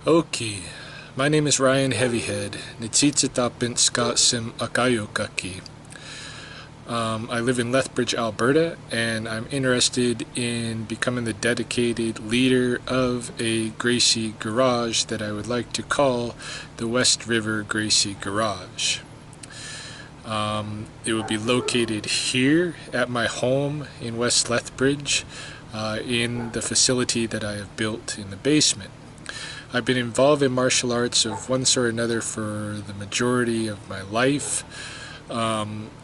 Okay, my name is Ryan Heavyhead. Nitsitsitapinska sim akayokaki. I live in Lethbridge, Alberta, and I'm interested in becoming the dedicated leader of a Gracie garage that I would like to call the West River Gracie Garage. It would be located here at my home in West Lethbridge, in the facility that I have built in the basement. I've been involved in martial arts of one sort or another for the majority of my life,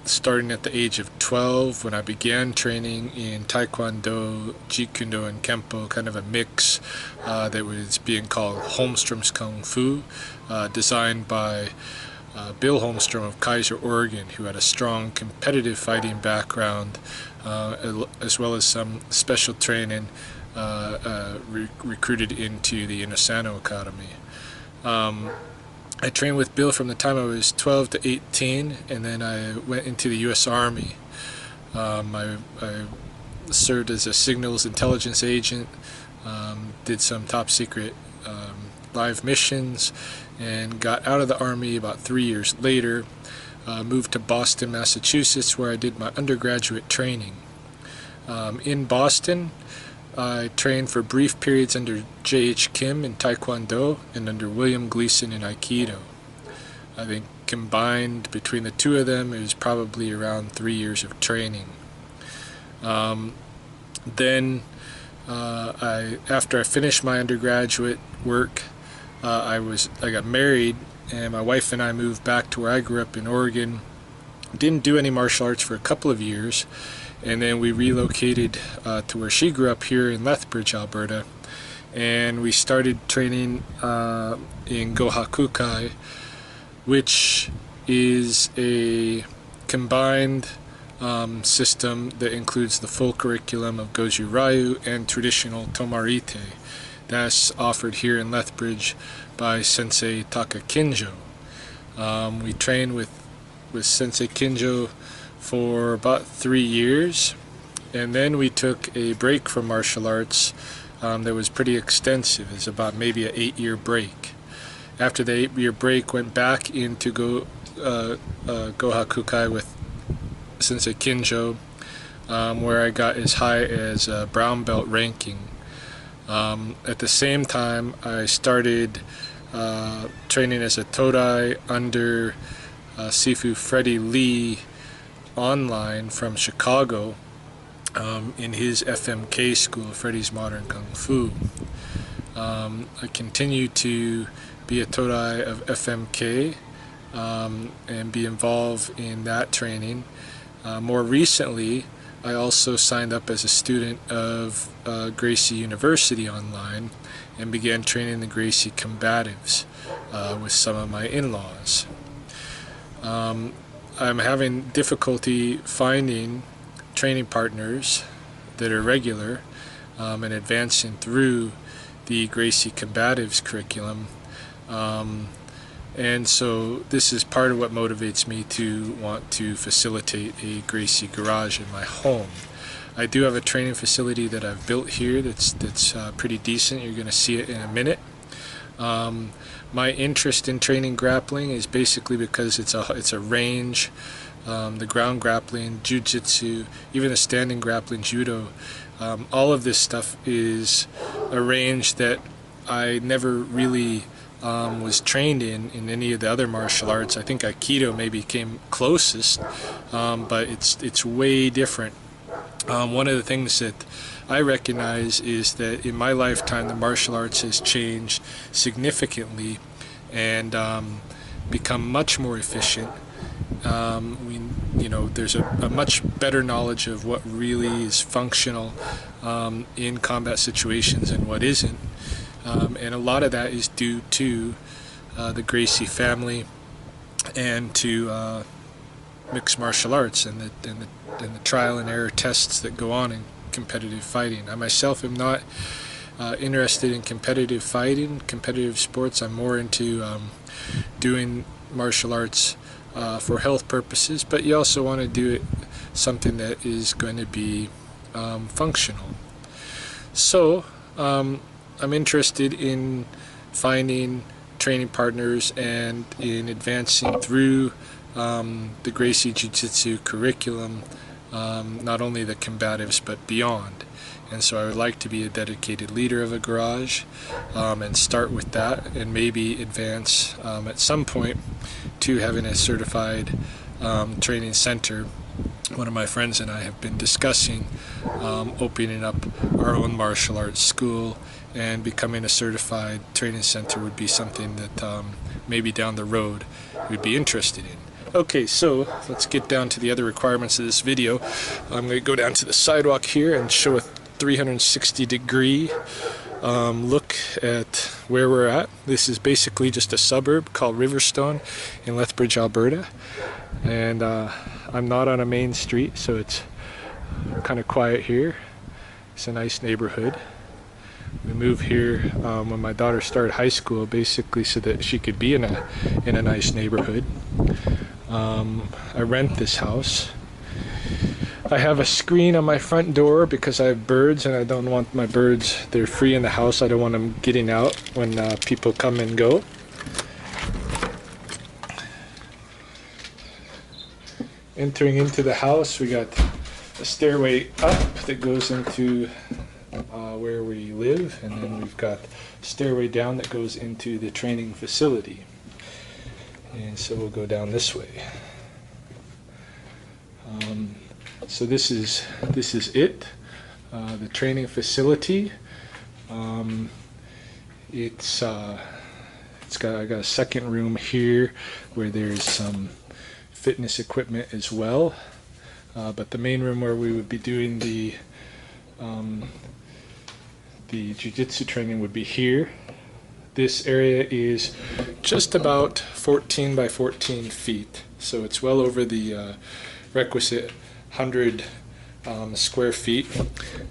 starting at the age of 12 when I began training in Taekwondo, Jeet Kune Do, and Kempo, kind of a mix that was being called Holmstrom's Kung Fu, designed by Bill Holmstrom of Kaiser, Oregon, who had a strong competitive fighting background, as well as some special training recruited into the Inosano Academy. I trained with Bill from the time I was 12 to 18, and then I went into the U.S. Army. I served as a signals intelligence agent, did some top secret live missions, and got out of the Army about 3 years later. Moved to Boston, Massachusetts, where I did my undergraduate training. In Boston, I trained for brief periods under J.H. Kim in Taekwondo and under William Gleason in Aikido. I think combined between the two of them, it was probably around 3 years of training. After I finished my undergraduate work, I got married, and my wife and I moved back to where I grew up in Oregon. Didn't do any martial arts for a couple of years, and then we relocated to where she grew up here in Lethbridge, Alberta, and we started training in Gohakukai, which is a combined system that includes the full curriculum of Goju Ryu and traditional Tomarite. That's offered here in Lethbridge by Sensei Taka Kinjo. We trained with Sensei Kinjo for about 3 years, and then we took a break from martial arts that was pretty extensive. It was about maybe an 8-year break. After the 8-year break, went back into Gohakukai with Sensei Kinjo, where I got as high as brown belt ranking. At the same time, I started training as a Todai under Sifu Freddie Lee online from Chicago, in his FMK school, Freddie's Modern Kung Fu. I continue to be a Todai of FMK and be involved in that training. More recently, I also signed up as a student of Gracie University online and began training the Gracie combatives with some of my in-laws. I'm having difficulty finding training partners that are regular and advancing through the Gracie combatives curriculum. And so this is part of what motivates me to want to facilitate a Gracie garage in my home. I do have a training facility that I've built here that's pretty decent. You're going to see it in a minute. My interest in training grappling is basically because it's a range. The ground grappling, jiu-jitsu, even the standing grappling, judo, all of this stuff is a range that I never really was trained in any of the other martial arts. I think Aikido maybe came closest, but it's way different. One of the things that I recognize is that in my lifetime the martial arts has changed significantly and become much more efficient. There's a much better knowledge of what really is functional in combat situations and what isn't. And a lot of that is due to the Gracie family and to mixed martial arts and the trial and error tests that go on in competitive fighting. I myself am not interested in competitive fighting, competitive sports. I'm more into doing martial arts for health purposes, but you also want to do it something that is going to be functional. So I'm interested in finding training partners and in advancing through the Gracie Jiu-Jitsu curriculum, not only the combatives but beyond. And so I would like to be a dedicated leader of a garage, and start with that, and maybe advance at some point to having a certified training center. One of my friends and I have been discussing opening up our own martial arts school, and becoming a certified training center would be something that maybe down the road we'd be interested in. Okay, so let's get down to the other requirements of this video. I'm going to go down to the sidewalk here and show a 360-degree look at where we're at. This is basically just a suburb called Riverstone in Lethbridge, Alberta. And I'm not on a main street, so it's kind of quiet here. It's a nice neighborhood. We moved here when my daughter started high school, basically so that she could be in a nice neighborhood. I rent this house. I have a screen on my front door because I have birds, and I don't want my birds, they're free in the house. I don't want them getting out when people come and go. Entering into the house, we got a stairway up that goes into where we live, and then we've got a stairway down that goes into the training facility. And so we'll go down this way. So this is it, the training facility. I got a second room here where there's some fitness equipment as well, but the main room where we would be doing the jiu-jitsu training would be here. This area is just about 14 by 14 feet, so it's well over the requisite 100 square feet.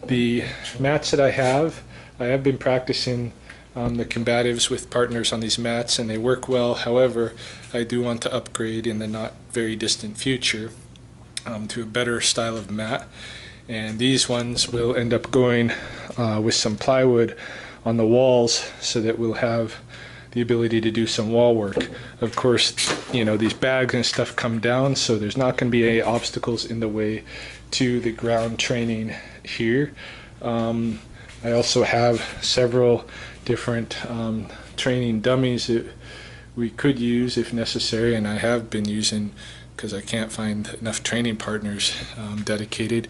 The mats that I have been practicing the combatives with partners on these mats, and they work well. However, I do want to upgrade in the not very distant future to a better style of mat, and these ones will end up going with some plywood on the walls so that we'll have the ability to do some wall work. Of course, you know, these bags and stuff come down, so there's not going to be any obstacles in the way to the ground training here. I also have several different training dummies that we could use if necessary, and I have been using because I can't find enough training partners dedicated.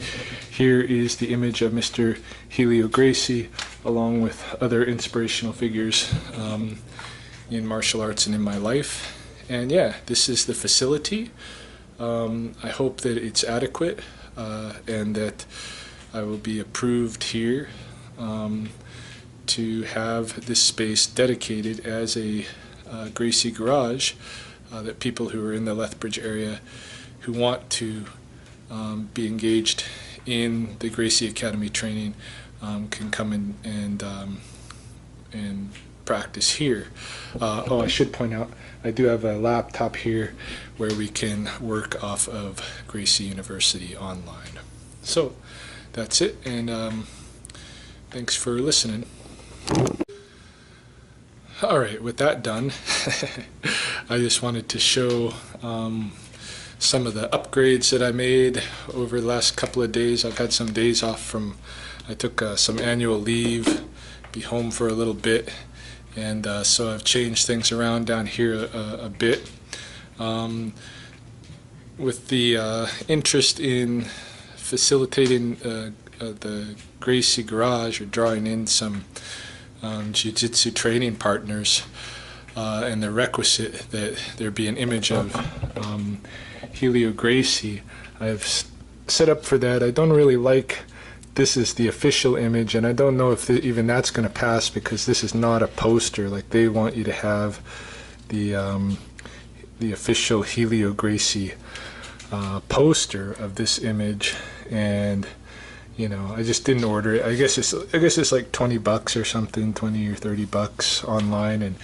Here is the image of Mr. Helio Gracie, along with other inspirational figures in martial arts and in my life. And yeah, this is the facility. I hope that it's adequate and that I will be approved here to have this space dedicated as a Gracie garage, that people who are in the Lethbridge area who want to be engaged in the Gracie Academy training can come in and practice here. Oh, I should point out, I do have a laptop here where we can work off of Gracie University online. So that's it, and thanks for listening. Alright, with that done, I just wanted to show some of the upgrades that I made over the last couple of days. I've had some days off from, I took some annual leave, be home for a little bit, and so I've changed things around down here a bit. With the interest in facilitating the Gracie garage, or drawing in some jiu-jitsu training partners, and the requisite that there be an image of Helio Gracie, I've set up for that. I don't really like this is the official image, and I don't know if even that's going to pass, because this is not a poster. Like, they want you to have the official Helio Gracie poster of this image, and you know, I just didn't order it. I guess it's like $20 or something, 20 or 30 bucks online, and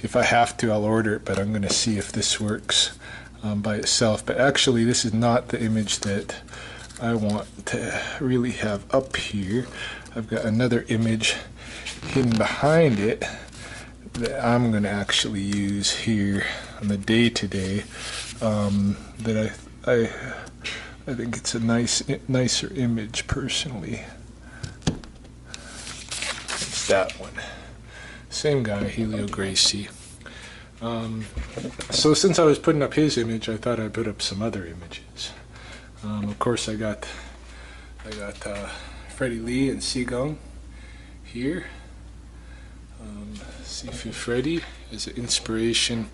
if I have to, I'll order it, but I'm going to see if this works by itself. But actually, this is not the image that I want to really have up here. I've got another image hidden behind it that I'm going to actually use here on the day-to-day, that I think it's a nicer image personally. It's that one. Same guy, Helio Gracie. So since I was putting up his image, I thought I'd put up some other images. Of course, I got Freddie Lee and Qigong here. Sifu Freddie is an inspiration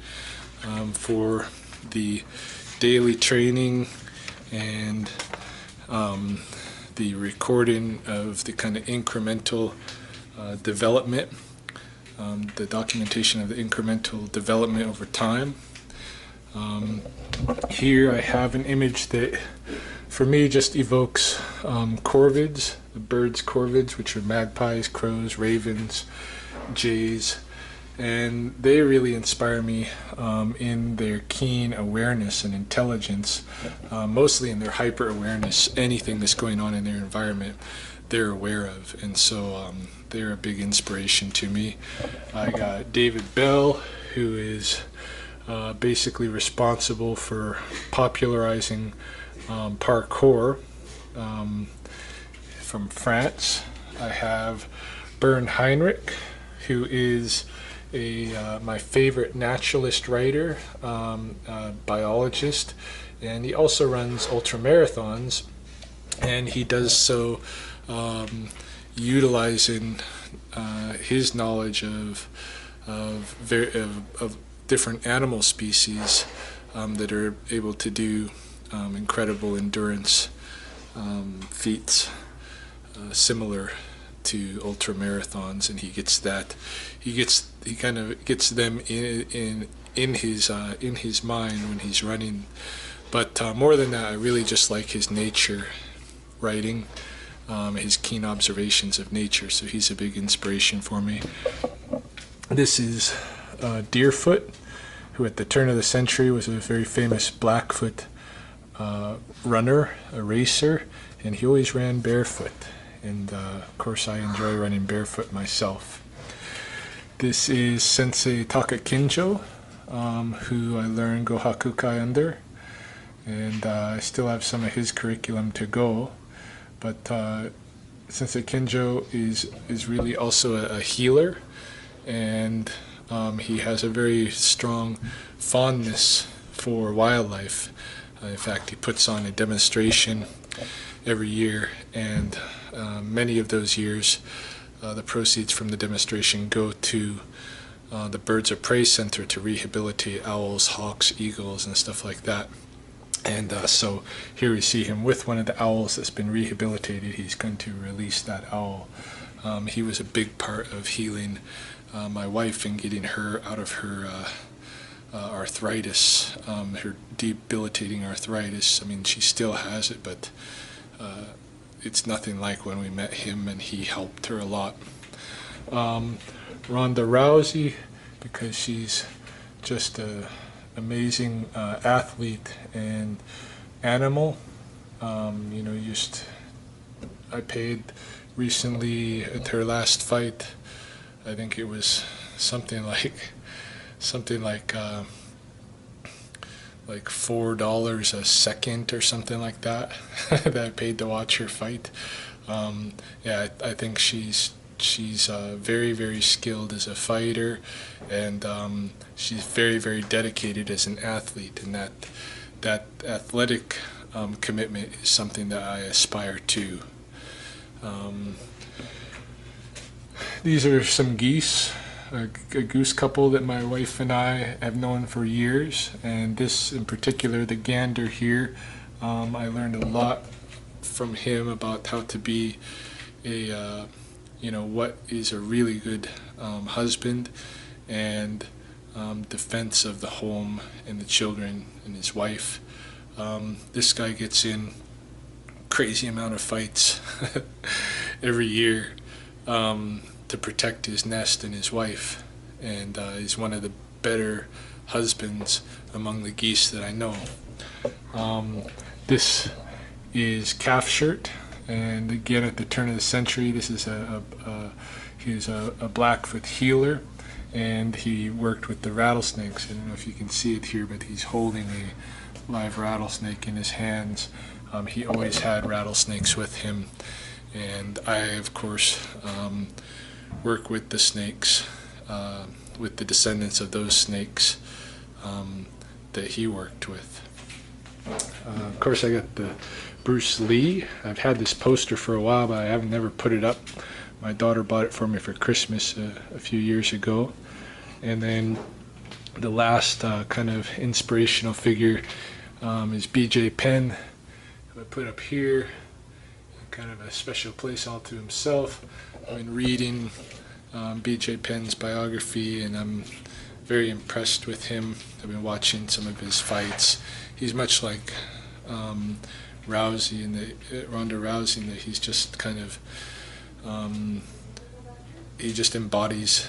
for the daily training and the recording of the kind of incremental development, the documentation of the incremental development over time. Here I have an image that for me just evokes corvids, the birds' corvids, which are magpies, crows, ravens, jays, and they really inspire me in their keen awareness and intelligence, mostly in their hyper awareness. Anything that's going on in their environment they're aware of, and so they're a big inspiration to me. I got David Bell, who is basically responsible for popularizing parkour from France. I have Bernd Heinrich, who is my favorite naturalist writer, biologist, and he also runs ultramarathons, and he does so utilizing his knowledge of different animal species that are able to do incredible endurance feats similar to ultra marathons, and he kind of gets them in his mind when he's running. But more than that, I really just like his nature writing, his keen observations of nature. So he's a big inspiration for me. This is Deerfoot, who at the turn of the century was a very famous Blackfoot runner, a racer, and he always ran barefoot. And of course I enjoy running barefoot myself. This is Sensei Taka Kinjo, who I learned Gohakukai under, and I still have some of his curriculum to go. But Sensei Kinjo is really also a healer, and he has a very strong fondness for wildlife. In fact, he puts on a demonstration every year, and many of those years the proceeds from the demonstration go to the Birds of Prey Center to rehabilitate owls, hawks, eagles, and stuff like that. And so here we see him with one of the owls that's been rehabilitated. He's going to release that owl. He was a big part of healing my wife and getting her out of her arthritis, her debilitating arthritis. I mean, she still has it, but it's nothing like when we met him, and he helped her a lot. Ronda Rousey, because she's just an amazing athlete and animal. I paid recently at her last fight, I think it was something like $4 a second or something like that that I paid to watch her fight. Yeah, I think she's very, very skilled as a fighter, and she's very, very dedicated as an athlete, and that athletic commitment is something that I aspire to. These are some geese, a goose couple that my wife and I have known for years, and this in particular, the gander here, I learned a lot from him about how to be what is a really good husband and defense of the home and the children and his wife. This guy gets in crazy amount of fights every year to protect his nest and his wife, and he's one of the better husbands among the geese that I know. This is Calf Shirt, and again at the turn of the century, this is he was a Blackfoot healer, and he worked with the rattlesnakes. I don't know if you can see it here, but he's holding a live rattlesnake in his hands. He always had rattlesnakes with him, and I, of course, work with the snakes, with the descendants of those snakes that he worked with. Of course, I got the Bruce Lee. I've had this poster for a while, but I haven't never put it up. My daughter bought it for me for Christmas a few years ago. And then the last kind of inspirational figure is B.J. Penn, who I put up here, kind of a special place all to himself. I've been reading B.J. Penn's biography, and I'm very impressed with him. I've been watching some of his fights. He's much like Rousey and Ronda Rousey, in that he's just kind of he just embodies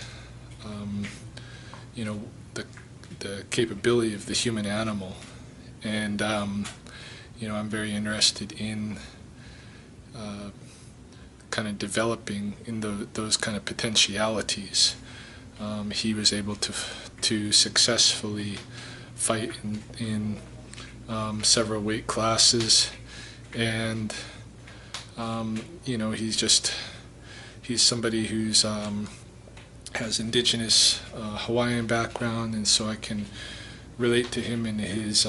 you know, the capability of the human animal, and you know, I'm very interested in kind of developing in those kind of potentialities. He was able to successfully fight in several weight classes, and you know, he's somebody who's has indigenous Hawaiian background, and so I can relate to him in his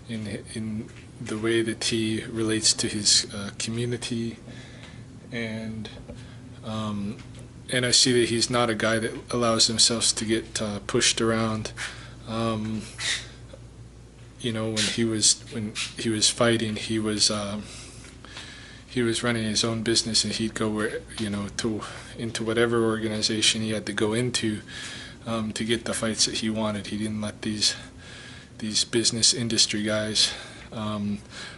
in the way that he relates to his community, and I see that he's not a guy that allows himself to get pushed around. You know, when he was fighting, he was running his own business, and he'd go where, you know, into whatever organization he had to go into to get the fights that he wanted. He didn't let these business industry guys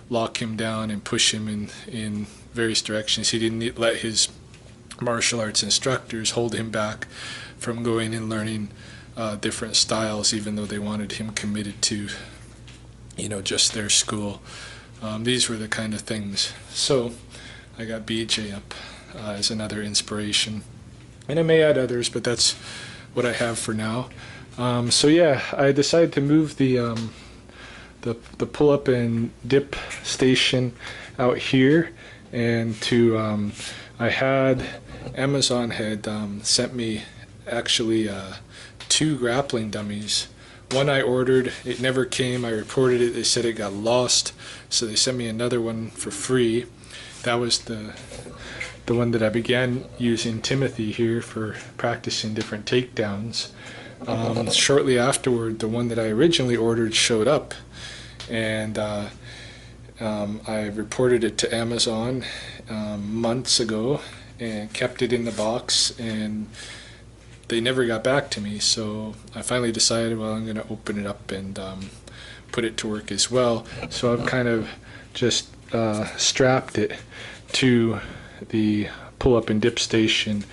lock him down and push him in various directions. He didn't let his martial arts instructors hold him back from going and learning different styles, even though they wanted him committed to, you know, just their school. These were the kind of things. So I got BJ up as another inspiration, and I may add others, but that's what I have for now. So yeah, I decided to move the pull-up and dip station out here, and to Amazon had sent me actually 2 grappling dummies. One I ordered, it never came. I reported it, they said it got lost, so they sent me another one for free. That was the one that I began using Timothy here for practicing different takedowns. Shortly afterward, the one that I originally ordered showed up, and I reported it to Amazon months ago and kept it in the box, and they never got back to me. So I finally decided, well, I'm going to open it up and put it to work as well. So I've kind of just strapped it to the pull-up and dip station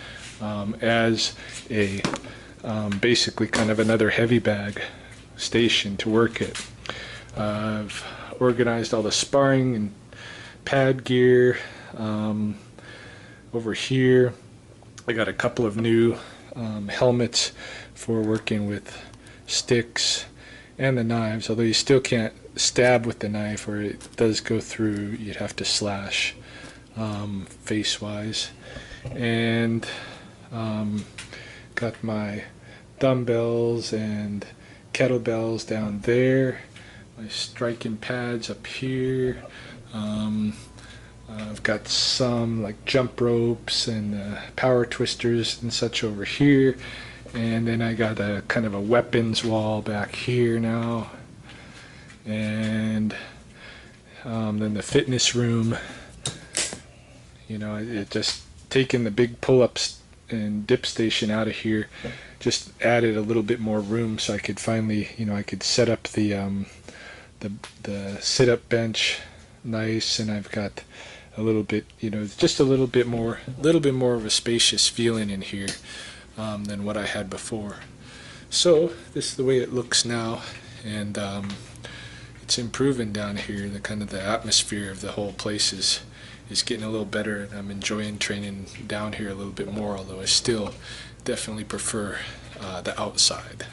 as a basically kind of another heavy bag station to work it. I've organized all the sparring and pad gear over here. I got a couple of new helmets for working with sticks and the knives, although you still can't stab with the knife, or it does go through. You'd have to slash face wise. And got my dumbbells and kettlebells down there, my striking pads up here. I've got some like jump ropes and power twisters and such over here, and then I got a kind of a weapons wall back here now, and then the fitness room. You know, it just taking the big pull-ups and dip station out of here just added a little bit more room, so I could finally, you know, I could set up the sit-up bench nice, and I've got a little bit, you know, just a little bit more of a spacious feeling in here than what I had before. So this is the way it looks now, and it's improving down here. The kind of the atmosphere of the whole place is getting a little better, and I'm enjoying training down here a little bit more, although I still definitely prefer the outside.